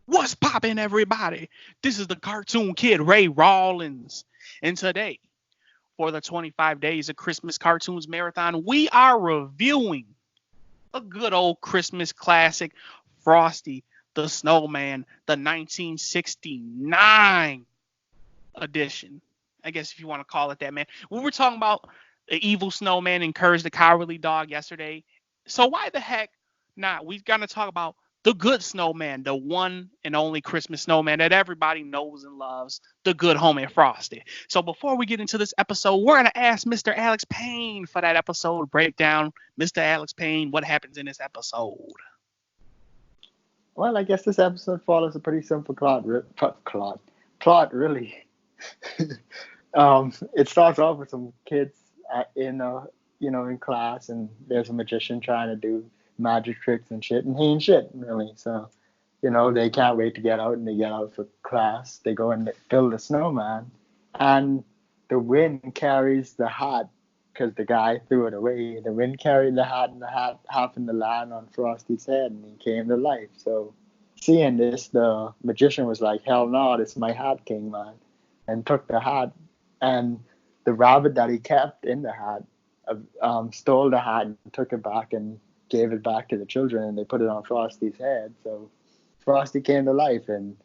What's poppin', everybody? This is the Cartoon Kid, Ray Rawlins. And today, for the 25 Days of Christmas Cartoons Marathon, we are reviewing a good old Christmas classic, Frosty the Snowman, the 1969 edition. I guess if you want to call it that, man. We were talking about the evil snowman and Courage the Cowardly Dog yesterday. So why the heck not? We've got to talk about the good snowman, the one and only Christmas snowman that everybody knows and loves, the good homie Frosty. So before we get into this episode, we're going to ask Mr. Alex Payne for that episode breakdown. Mr. Alex Payne, what happens in this episode? Well, I guess this episode follows a pretty simple plot, really. It starts off with some kids in class, and there's a magician trying to do magic tricks and shit, and he ain't shit really. So, they can't wait to get out, and they get out for class. They go and build a snowman, and the wind carries the hat because the guy threw it away. The wind carried the hat, and the hat happened to land on Frosty's head, and he came to life. So, seeing this, the magician was like, "Hell no, this is my hat, King, man," and took the hat, and the rabbit that he kept in the hat stole the hat and took it back and gave it back to the children, and they put it on Frosty's head. So Frosty came to life, and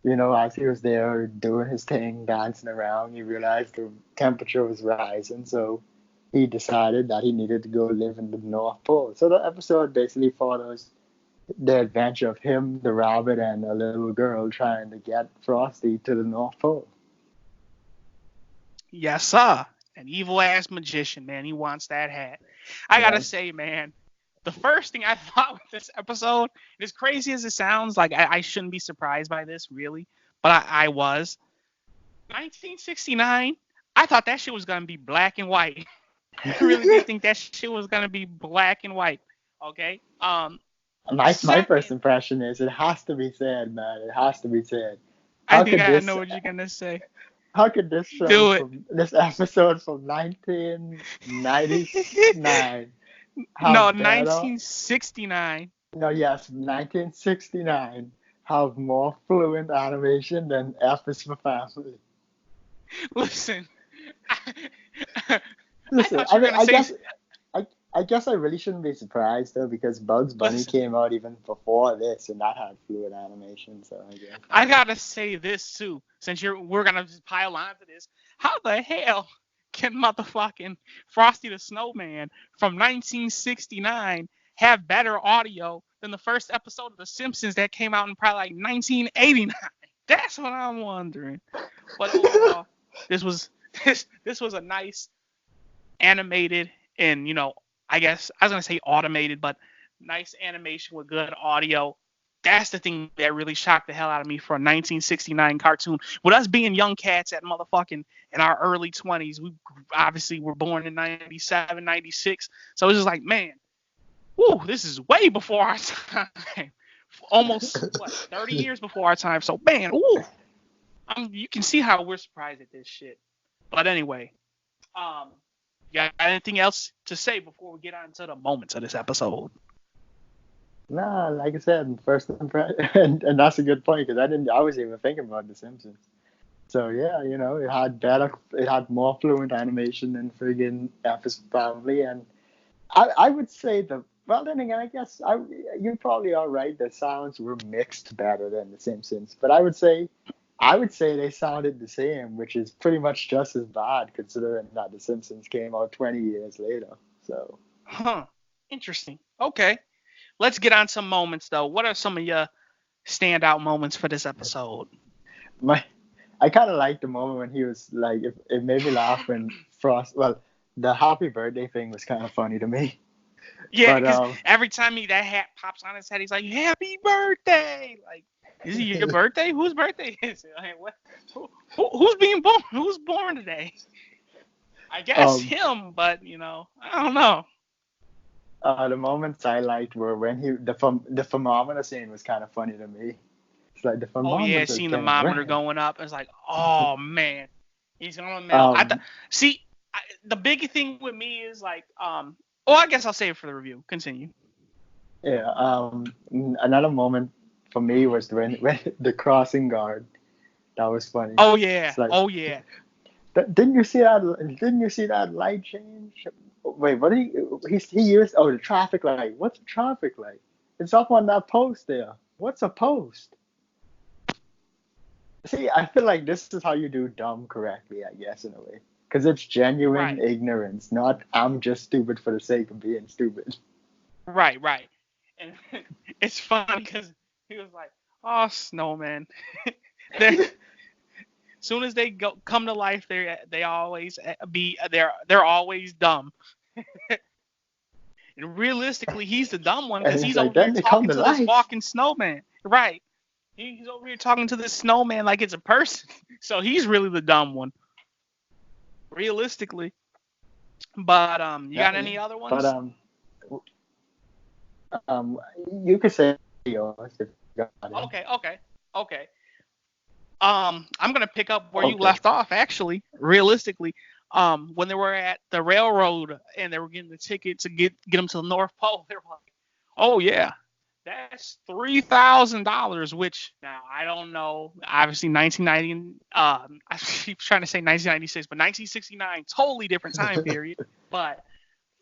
as he was there doing his thing, dancing around, he realized the temperature was rising, so he decided that he needed to go live in the North Pole. So the episode basically follows the adventure of him, the rabbit, and a little girl trying to get Frosty to the North Pole. Yes, sir. An evil ass magician, man. He wants that hat. I gotta say, man, the first thing I thought with this episode, and as crazy as it sounds, like I shouldn't be surprised by this, really, but I was. 1969, I thought that shit was gonna be black and white. I really did think that shit was gonna be black and white. Okay. My first impression is it has to be said, man. It has to be said. I think I know what you're gonna say. How could this show, this episode from 1999, no, 1969. No, yes, 1969 have more fluent animation than F is for Family. Listen, I guess I really shouldn't be surprised though, because Bugs Bunny came out even before this, and that had fluid animation. So I guess I gotta say this too, since we're gonna just pile on to this. How the hell can motherfucking Frosty the Snowman from 1969 have better audio than the first episode of The Simpsons that came out in probably like 1989? That's what I'm wondering. But overall, this was a nice animated and I guess I was going to say automated, but nice animation with good audio. That's the thing that really shocked the hell out of me for a 1969 cartoon. With us being young cats at motherfucking in our early 20s, we obviously were born in 97, 96. So it's just like, man, whoo, this is way before our time. Almost, 30 years before our time. So, man, whoo, you can see how we're surprised at this shit. But anyway, you got anything else to say before we get on to the moments of this episode? Nah, like I said, first impression, and that's a good point, because I was even thinking about The Simpsons. So yeah, it had more fluent animation than friggin' F's Family, and I would say well, then again, I guess you probably are right. The sounds were mixed better than The Simpsons, but I would say they sounded the same, which is pretty much just as bad considering that The Simpsons came out 20 years later. So. Interesting. Okay. Let's get on some moments, though. What are some of your standout moments for this episode? I kind of liked the moment when he was like, it made me laugh when the happy birthday thing was kind of funny to me. Yeah, because every time that hat pops on his head, he's like, "Happy birthday!" Like, is it your birthday? Whose birthday is it? Like, what? Who's being born? Who's born today? I guess him, but I don't know. The moments I liked were when the thermometer scene was kind of funny to me. It's like the thermometer. Oh yeah, seeing the thermometer going up. It's like, oh man, he's gonna melt. The big thing with me is like, I guess I'll save it for the review. Continue. Yeah. Another moment for me was when the crossing guard. That was funny. Oh yeah. It's like, Oh yeah. didn't you see that? Didn't you see that light change? Wait, what did he used? Oh, the traffic light. What's a traffic light? It's up on that post there. What's a post? See, I feel like this is how you do dumb correctly, I guess, in a way. Because it's genuine Right. ignorance, not I'm just stupid for the sake of being stupid. Right. Right. And it's funny because he was like, "Oh, snowman." They're, as soon as they come to life, they always they're always dumb. And realistically, he's the dumb one And because it's he's like, over here then they come talking to to this life. walking snowman. Right. He's over here talking to this snowman like it's a person. So he's really the dumb one, realistically. But you got Yeah. any other But ones? um, you could say yours if you got it. Okay, okay, okay. I'm gonna pick up where you Okay. left off. Actually, realistically, when they were at the railroad and they were getting the ticket to get them to the North Pole, they were like, "Oh yeah, that's $3,000." Which now I don't know. Obviously, 1990. I keep trying to say 1996, but 1969, totally different time period. But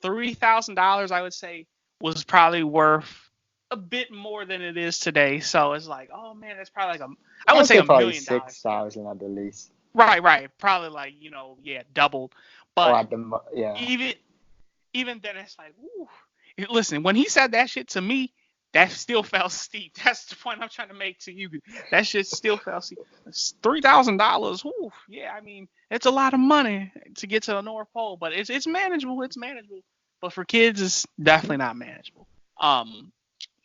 $3,000, I would say, was probably worth a bit more than it is today. So it's like, oh man, that's probably like I I wouldn't would say say a probably million dollars. six thousand at the least, Right, right. Probably like, yeah, doubled. or But at yeah. even even then it's like, ooh. Listen, when he said that shit to me, that still felt steep. That's the point I'm trying to make to you. That shit still felt steep. $3,000. Ooh, yeah, I mean, it's a lot of money to get to the North Pole, but it's manageable. It's manageable. But for kids, it's definitely not manageable. Um,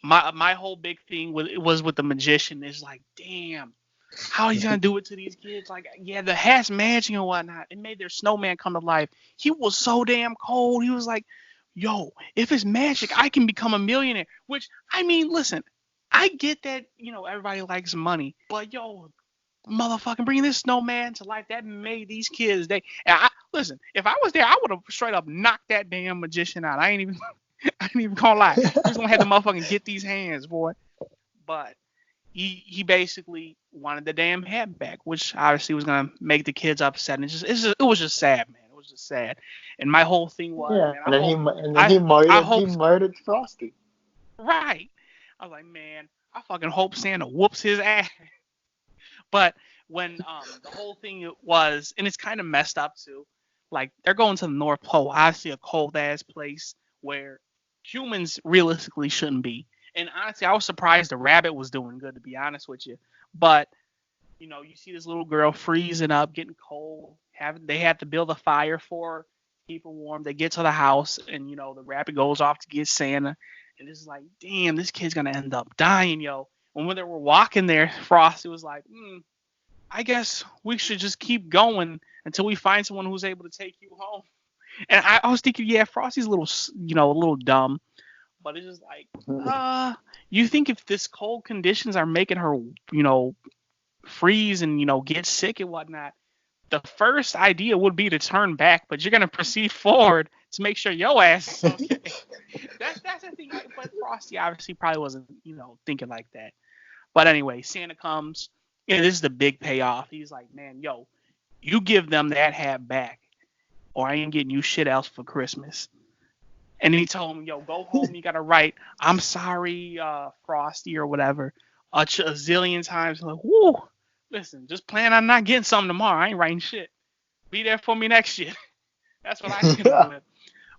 my whole big thing was with the magician is like, damn, how he's gonna do it to these kids? Like, yeah, the hat's magic and whatnot. It made their snowman come to life. He was so damn cold. He was like, yo, if it's magic, I can become a millionaire. Which, I mean, listen, I get that, everybody likes money, but yo, motherfucking bringing this snowman to life, that made these kids, listen, if I was there, I would have straight up knocked that damn magician out. I ain't even, I ain't even gonna lie. We was gonna have the motherfucking get these hands, boy. But he basically wanted the damn hat back, which obviously was gonna make the kids upset. And it was just sad, man. It was just sad. And my whole thing was, Yeah, man, and then he I murdered hope Frosty. right. I was like, man, I fucking hope Santa whoops his ass. But when the whole thing was, and it's kind of messed up too. Like they're going to the North Pole, obviously a cold ass place where humans realistically shouldn't be. And honestly, I was surprised the rabbit was doing good, to be honest with you. But you see this little girl freezing up, getting cold. They have to build a fire for her, keep her warm. They get to the house, and the rabbit goes off to get Santa, and it's like, damn, this kid's gonna end up dying, yo. And when they were walking there, Frosty was like, I guess we should just keep going until we find someone who's able to take you home. And I was thinking, yeah, Frosty's a little dumb, but it's just like, you think if this cold conditions are making her, freeze and get sick and whatnot, the first idea would be to turn back, but you're gonna proceed forward to make sure your ass is okay. That's the thing. But Frosty obviously probably wasn't thinking like that. But anyway, Santa comes. Yeah, this is the big payoff. He's like, man, yo, you give them that hat back, or I ain't getting you shit else for Christmas. And he told him, yo, go home. You gotta write, I'm sorry, Frosty or whatever, a zillion times. I'm like, whoo, listen, just plan on not getting something tomorrow. I ain't writing shit. Be there for me next year. That's what I came up with.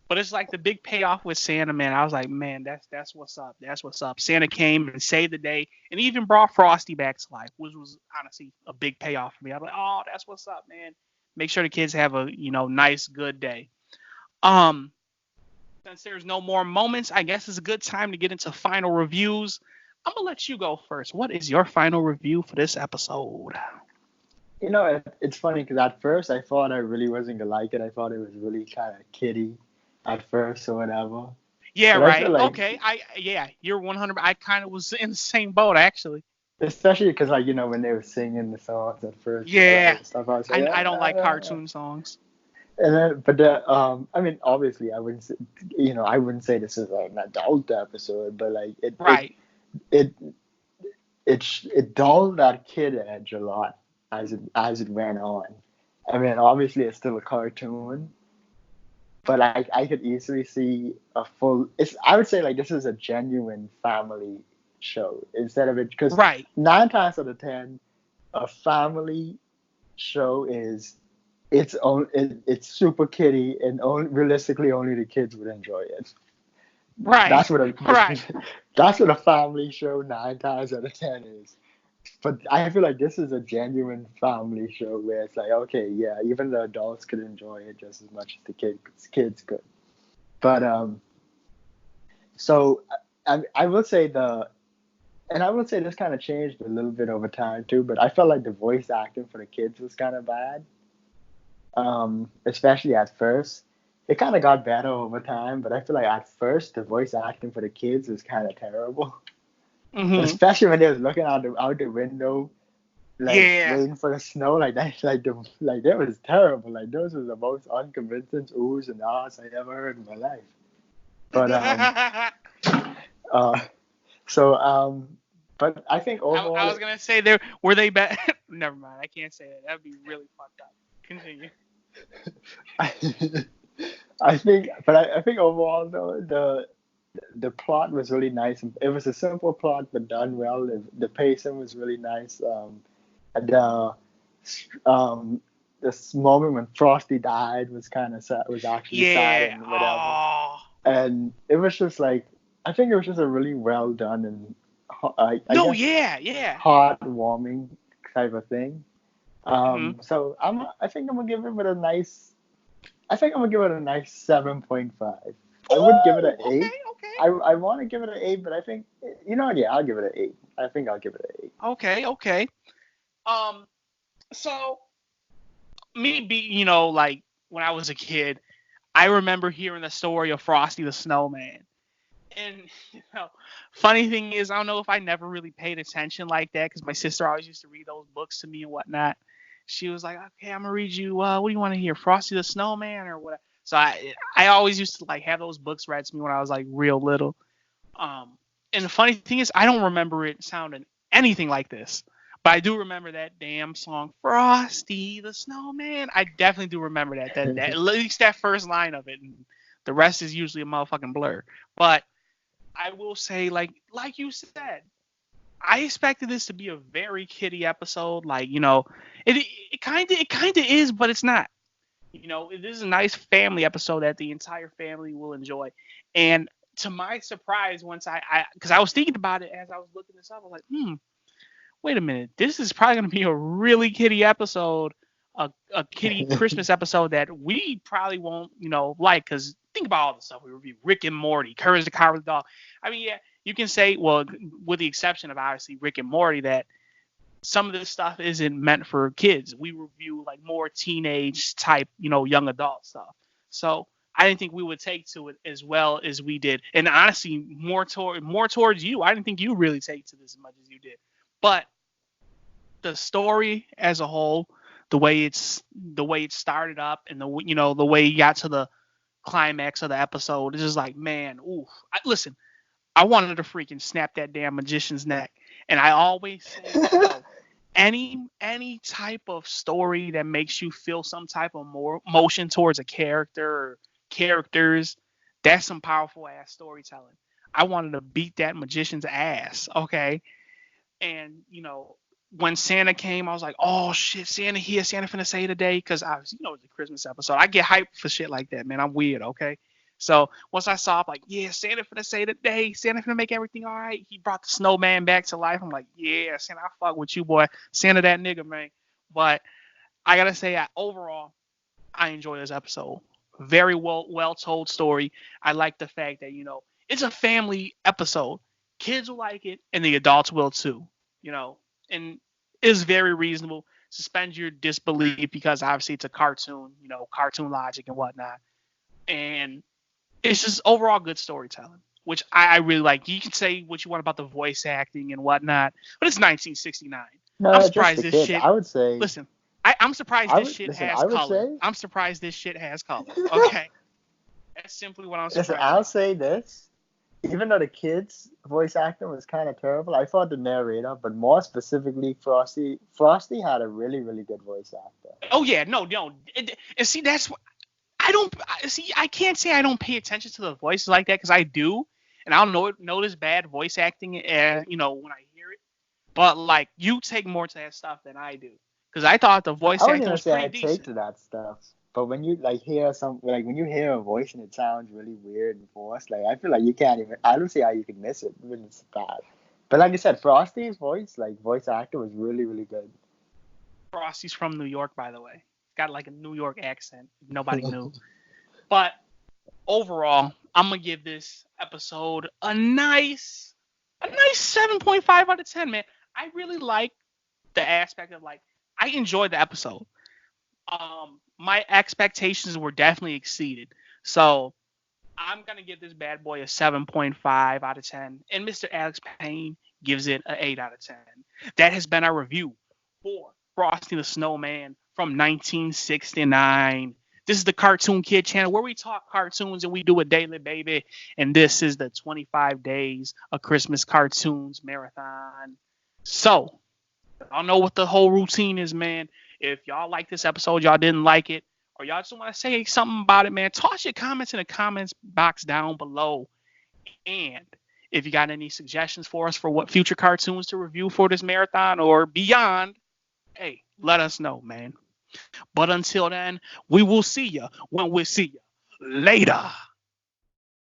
But it's like the big payoff with Santa, man. I was like, man, that's what's up. That's what's up. Santa came and saved the day, and even brought Frosty back to life, which was honestly a big payoff for me. I was like, oh, that's what's up, man. Make sure the kids have a nice, good day. Um, since there's no more moments, I guess it's a good time to get into final reviews. I'm gonna let you go first. What is your final review for this episode? It's funny because at first I thought I really wasn't gonna like it. I thought it was really kind of kiddie at first or whatever. Yeah, But I feel right. like, Okay. You're 100. I kind of was in the same boat actually. especially because when they were singing the songs at first Yeah. and stuff, I was like, I don't like cartoon songs. And then, but I mean, obviously, I wouldn't say this is an adult episode, but like Right. it it dulled that kid edge a lot as it went on. I mean, obviously it's still a cartoon, but I could easily see a full. I would say like this is a genuine family show instead of it because Right. 9 times out of 10, a family show is it's super kiddie and realistically only the kids would enjoy it. Right. That's what a Right. that's what a family show 9 times out of 10 is. But I feel like this is a genuine family show where it's like, okay, yeah, even the adults could enjoy it just as much as the kids could. But so I will say and I would say this kind of changed a little bit over time too. But I felt like the voice acting for the kids was kind of bad, especially at first. It kind of got better over time, but I feel like at first the voice acting for the kids was kind of terrible. Mm-hmm. Especially when they was looking out the window, like Yeah. waiting for the snow, like that, like that was terrible. Like those were the most unconvincing oohs and ahs I ever heard in my life. But uh, so but I think I overall, was gonna say there were they bad. Never mind. I can't say that. That'd be really fucked up. Continue. I think overall though the plot was really nice. It was a simple plot but done well. The pacing was really nice. The um this moment when Frosty died was kind of sad. Was actually sad Yeah. and whatever. Oh. And it was just like I think it was just a really well done and I No. guess Yeah. Yeah. heartwarming type of thing. Hmm. So I think I'm gonna give it a nice. I think I'm gonna give it a nice 7.5. I would give it an Ooh. Okay. 8. Okay. I want to give it an 8, but I think yeah, I'll give it an 8. I think I'll give it an 8. Okay. Okay. Um. So me be like when I was a kid, I remember hearing the story of Frosty the Snowman. And funny thing is, I don't know if I never really paid attention like that because my sister always used to read those books to me and whatnot. She was like, "Okay, I'm gonna read you. What do you want to hear, Frosty the Snowman or what?" So I always used to like have those books read to me when I was like real little. And the funny thing is, I don't remember it sounding anything like this. But I do remember that damn song, Frosty the Snowman. I definitely do remember that at least that first line of it. And the rest is usually a motherfucking blur. But I will say, like you said, I expected this to be a very kiddie episode. Like, it kind of is, but it's not. This is a nice family episode that the entire family will enjoy. And to my surprise, once because I was thinking about it as I was looking this up, I was like, wait a minute, this is probably going to be a really kiddie episode, a kiddie Christmas episode that we probably won't, like, because think about all the stuff we review: Rick and Morty, Courage the Cowardly Dog. I mean, yeah, you can say, well, with the exception of obviously Rick and Morty, that some of this stuff isn't meant for kids. We review like more teenage type, young adult stuff. So I didn't think we would take to it as well as we did, and honestly, more towards you. I didn't think you really take to this as much as you did, but the story as a whole, the way it started up, and the way you got to the climax of the episode, it's just like, man, oof. Listen, I wanted to freaking snap that damn magician's neck, and I always say, any type of story that makes you feel some type of more emotion towards a character or characters, that's some powerful ass storytelling. I wanted to beat that magician's ass, okay? And when Santa came, I was like, oh shit, Santa here, Santa finna say today, because I was, it's a Christmas episode. I get hyped for shit like that, man. I'm weird, okay? So once I saw, I'm like, yeah, Santa finna say today, Santa finna make everything all right. He brought the snowman back to life. I'm like, yeah, Santa, I fuck with you, boy. Santa, that nigga, man. But I gotta say, overall, I enjoy this episode. Very well told story. I like the fact that it's a family episode. Kids will like it, and the adults will too. And it's very reasonable. Suspend your disbelief because obviously it's a cartoon. Cartoon logic and whatnot. And it's just overall good storytelling, which I really like. You can say what you want about the voice acting and whatnot, but it's 1969. I'm No, just surprised the this kids. shit. I would say Listen, I'm surprised I this would shit listen. has I would color. say I'm surprised this shit has color. Okay, that's simply what I'm listen. surprised I'll about. say this. even though the kids' voice acting was kind of terrible, I thought the narrator, but more specifically Frosty had a really, really good voice actor. Oh yeah, no. And see, that's what I don't see. I can't say I don't pay attention to the voices like that because I do, and I'll notice bad voice acting, when I hear it. But like, you take more to that stuff than I do because I thought the voice I wasn't acting gonna was say pretty I take decent. to that stuff, but when you like hear when you hear a voice and it sounds really weird and forced, like I feel like you can't even. I don't see how you can miss it when it's bad. But like I said, Frosty's voice actor was really, really good. Frosty's from New York, by the way. He's got like a New York accent. If nobody knew. But overall, I'm gonna give this episode a nice 7.5 out of 10, man. I really like the aspect of like I enjoyed the episode. My expectations were definitely exceeded. So I'm gonna give this bad boy a 7.5 out of 10, and Mr. Alex Payne gives it an 8 out of 10. That has been our review for Frosty the Snowman from 1969. This is the Cartoon Kid channel where we talk cartoons and we do it daily, baby. And this is the 25 Days of Christmas Cartoons Marathon. So, y'all know what the whole routine is, man. If y'all like this episode, y'all didn't like it, or y'all just want to say something about it, man, toss your comments in the comments box down below. And if you got any suggestions for us for what future cartoons to review for this marathon or beyond, hey, let us know, man. But until then, we will see you when we see you later.